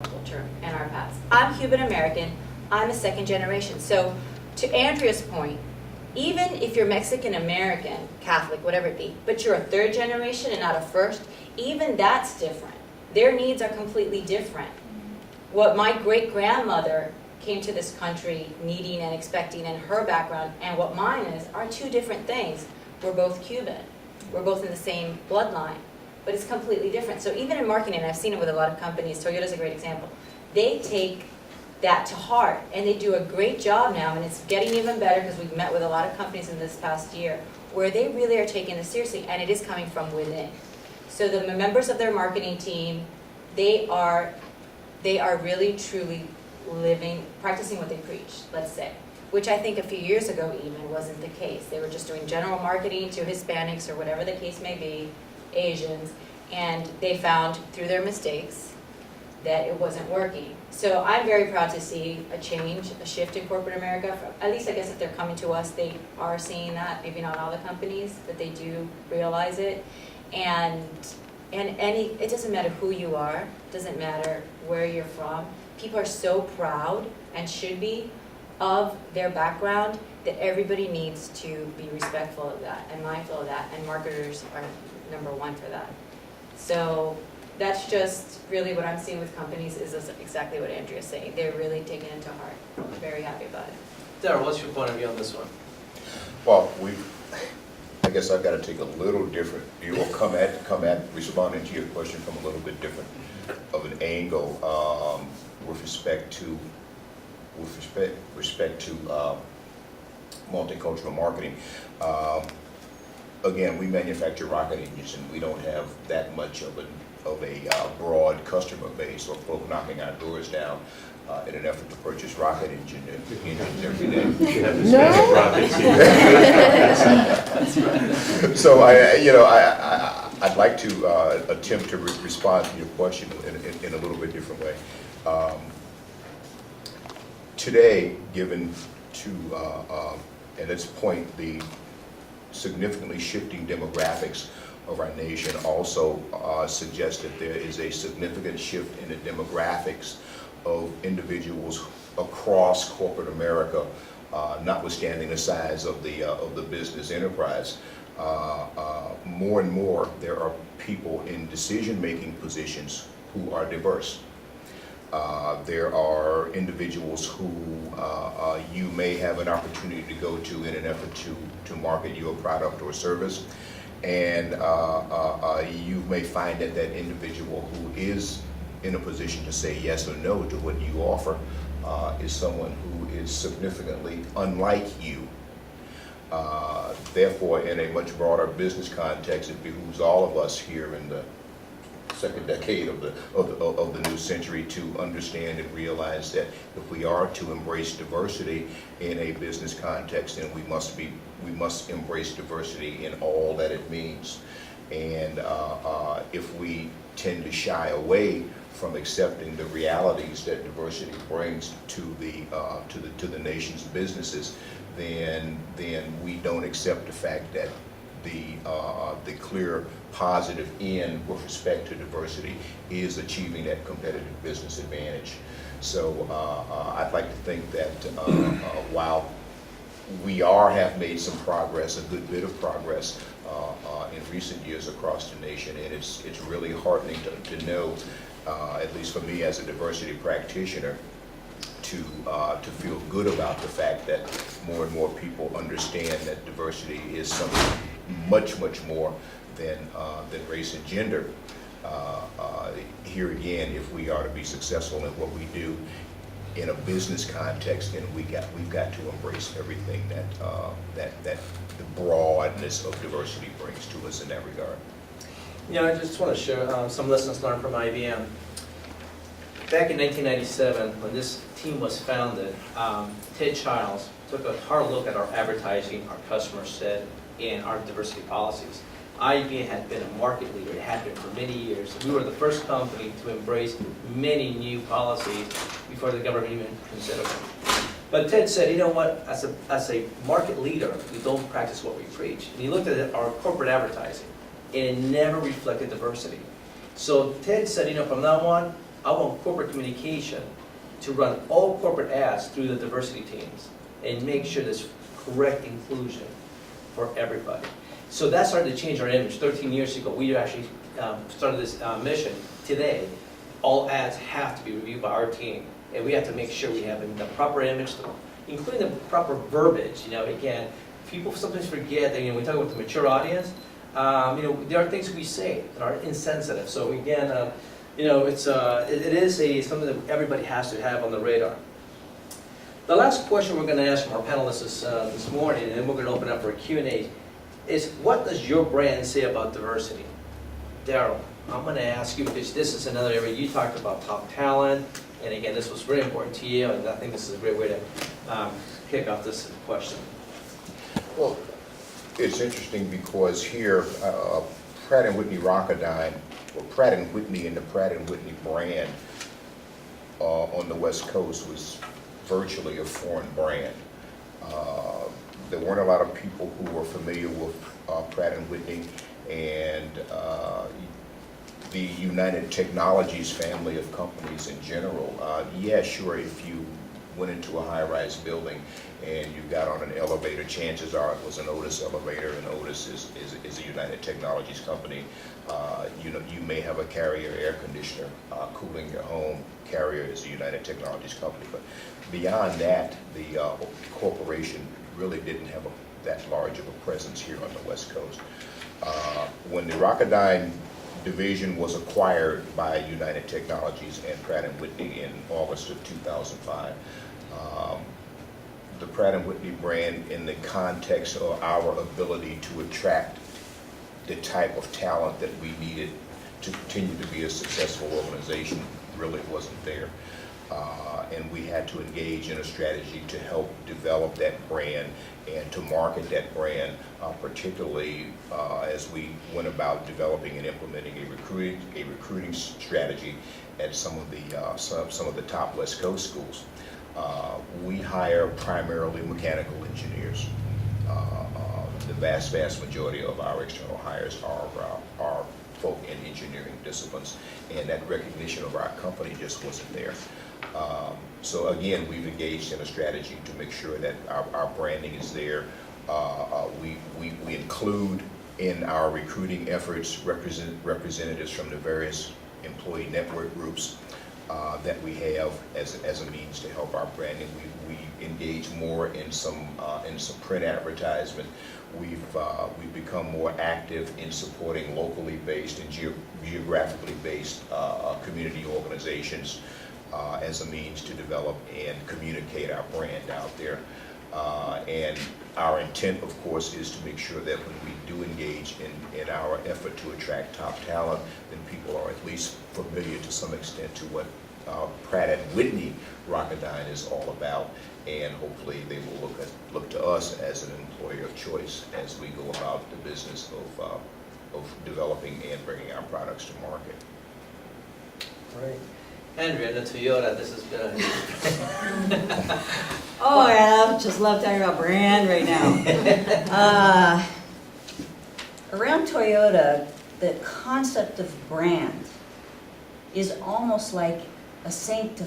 culture and our past. I'm Cuban American. I'm a second generation. So to Andrea's point, even if you're Mexican American, Catholic, whatever it be, but you're a third generation and not a first, even that's different. Their needs are completely different. What my great-grandmother came to this country needing and expecting in her background and what mine is are two different things. We're both Cuban. We're both in the same bloodline, but it's completely different. So even in marketing, I've seen it with a lot of companies, Toyota's a great example, they take that to heart and they do a great job now, and it's getting even better because we've met with a lot of companies in this past year where they really are taking this seriously, and it is coming from within. So the members of their marketing team, they are really truly living, practicing what they preach, let's say, which I think a few years ago even wasn't the case. They were just doing general marketing to Hispanics or whatever the case may be, Asians, and they found through their mistakes that it wasn't working. So I'm very proud to see a change, a shift in corporate America. At least I guess if they're coming to us, they are seeing that. Maybe not all the companies, but they do realize it. And it doesn't matter who you are, it doesn't matter where you're from. People are so proud, and should be, of their background that everybody needs to be respectful of that and mindful of that, and marketers are number one for that. So that's just really what I'm seeing with companies is exactly what Andrea's saying. They're really taking it to heart. I'm very happy about it. Darryl, what's your point of view on this one? Well, I guess I've got to take a little different view, or come at responding to your question from a little bit different of an angle with respect to multicultural marketing. Again, we manufacture rocket engines, and we don't have that much of a broad customer base, or folk knocking our doors down in an effort to purchase rocket engines every day. You have to spend rockets. So I'd like to attempt to respond to your question in a little bit different way. Today, given to, at this point, the significantly shifting demographics of our nation also suggests that there is a significant shift in the demographics of individuals across corporate America, notwithstanding the size of the business enterprise. More and more, there are people in decision-making positions who are diverse. There are individuals who you may have an opportunity to go to in an effort to market your product or service, and you may find that that individual who is in a position to say yes or no to what you offer is someone who is significantly unlike you. Therefore, in a much broader business context, it behooves all of us here in the second decade of the new century to understand and realize that if we are to embrace diversity in a business context, then we must embrace diversity in all that it means. And if we tend to shy away from accepting the realities that diversity brings to the nation's businesses, then we don't accept the fact that the clear positive end with respect to diversity is achieving that competitive business advantage. So I'd like to think that while we have made some progress, a good bit of progress in recent years across the nation, and it's really heartening to know, at least for me as a diversity practitioner, to feel good about the fact that more and more people understand that diversity is something much more than race and gender. Here again, if we are to be successful in what we do in a business context, then we've got to embrace everything that the broadness of diversity brings to us in that regard. Yeah, I just want to share some lessons learned from IBM. Back in 1997, when this team was founded, Ted Childs took a hard look at our advertising, our customer set, and our diversity policies. IBM had been a market leader. It had been for many years. We were the first company to embrace many new policies before the government even considered them. But Ted said, you know what, as a market leader, we don't practice what we preach. And he looked at our corporate advertising, and it never reflected diversity. So Ted said, from now on, I want corporate communication to run all corporate ads through the diversity teams and make sure there's correct inclusion for everybody. So that started to change our image. 13 years ago, we actually started this mission. Today, all ads have to be reviewed by our team, and we have to make sure we have the proper image, including the proper verbiage. You know, again, people sometimes forget that, you know, we talk about the mature audience. You know, there are things we say that are insensitive. So again, you know, it is something that everybody has to have on the radar. The last question we're going to ask from our panelists this morning, and then we're going to open up for a Q&A, is what does your brand say about diversity? Daryl, I'm going to ask you, because this is another area you talked about top talent, and again, this was very important to you, and I think this is a great way to kick off this question. Well, it's interesting because here, Pratt & Whitney Rocketdyne, or Pratt & Whitney and the Pratt & Whitney brand on the West Coast was virtually a foreign brand. There weren't a lot of people who were familiar with Pratt & Whitney and the United Technologies family of companies in general. Yeah, sure, if you went into a high-rise building and you got on an elevator, chances are it was an Otis elevator, and Otis is a United Technologies company. You know, you may have a Carrier air conditioner cooling your home. Carrier is a United Technologies company, but beyond that, the corporation really didn't have that large of a presence here on the West Coast. When the Rocketdyne division was acquired by United Technologies and Pratt & Whitney in August of 2005, the Pratt & Whitney brand, in the context of our ability to attract the type of talent that we needed to continue to be a successful organization, really wasn't there. And we had to engage in a strategy to help develop that brand and to market that brand, particularly as we went about developing and implementing a recruiting strategy at some of the top West Coast schools. We hire primarily mechanical engineers. The vast majority of our external hires are folk in engineering disciplines, and that recognition of our company just wasn't there. So again, we've engaged in a strategy to make sure that our branding is there. We include in our recruiting efforts representatives from the various employee network groups that we have as a means to help our branding. We engage more in some print advertisement. We've become more active in supporting locally based and geographically based community organizations as a means to develop and communicate our brand out there. And our intent, of course, is to make sure that when we do engage in our effort to attract top talent, then people are at least familiar to some extent to what Pratt & Whitney Rocketdyne is all about, and hopefully they will look to us as an employer of choice as we go about the business of developing and bringing our products to market. All right. Andrea, the Toyota, this has been Oh, I just love talking about brand right now. Around Toyota, the concept of brand is almost like a sanctified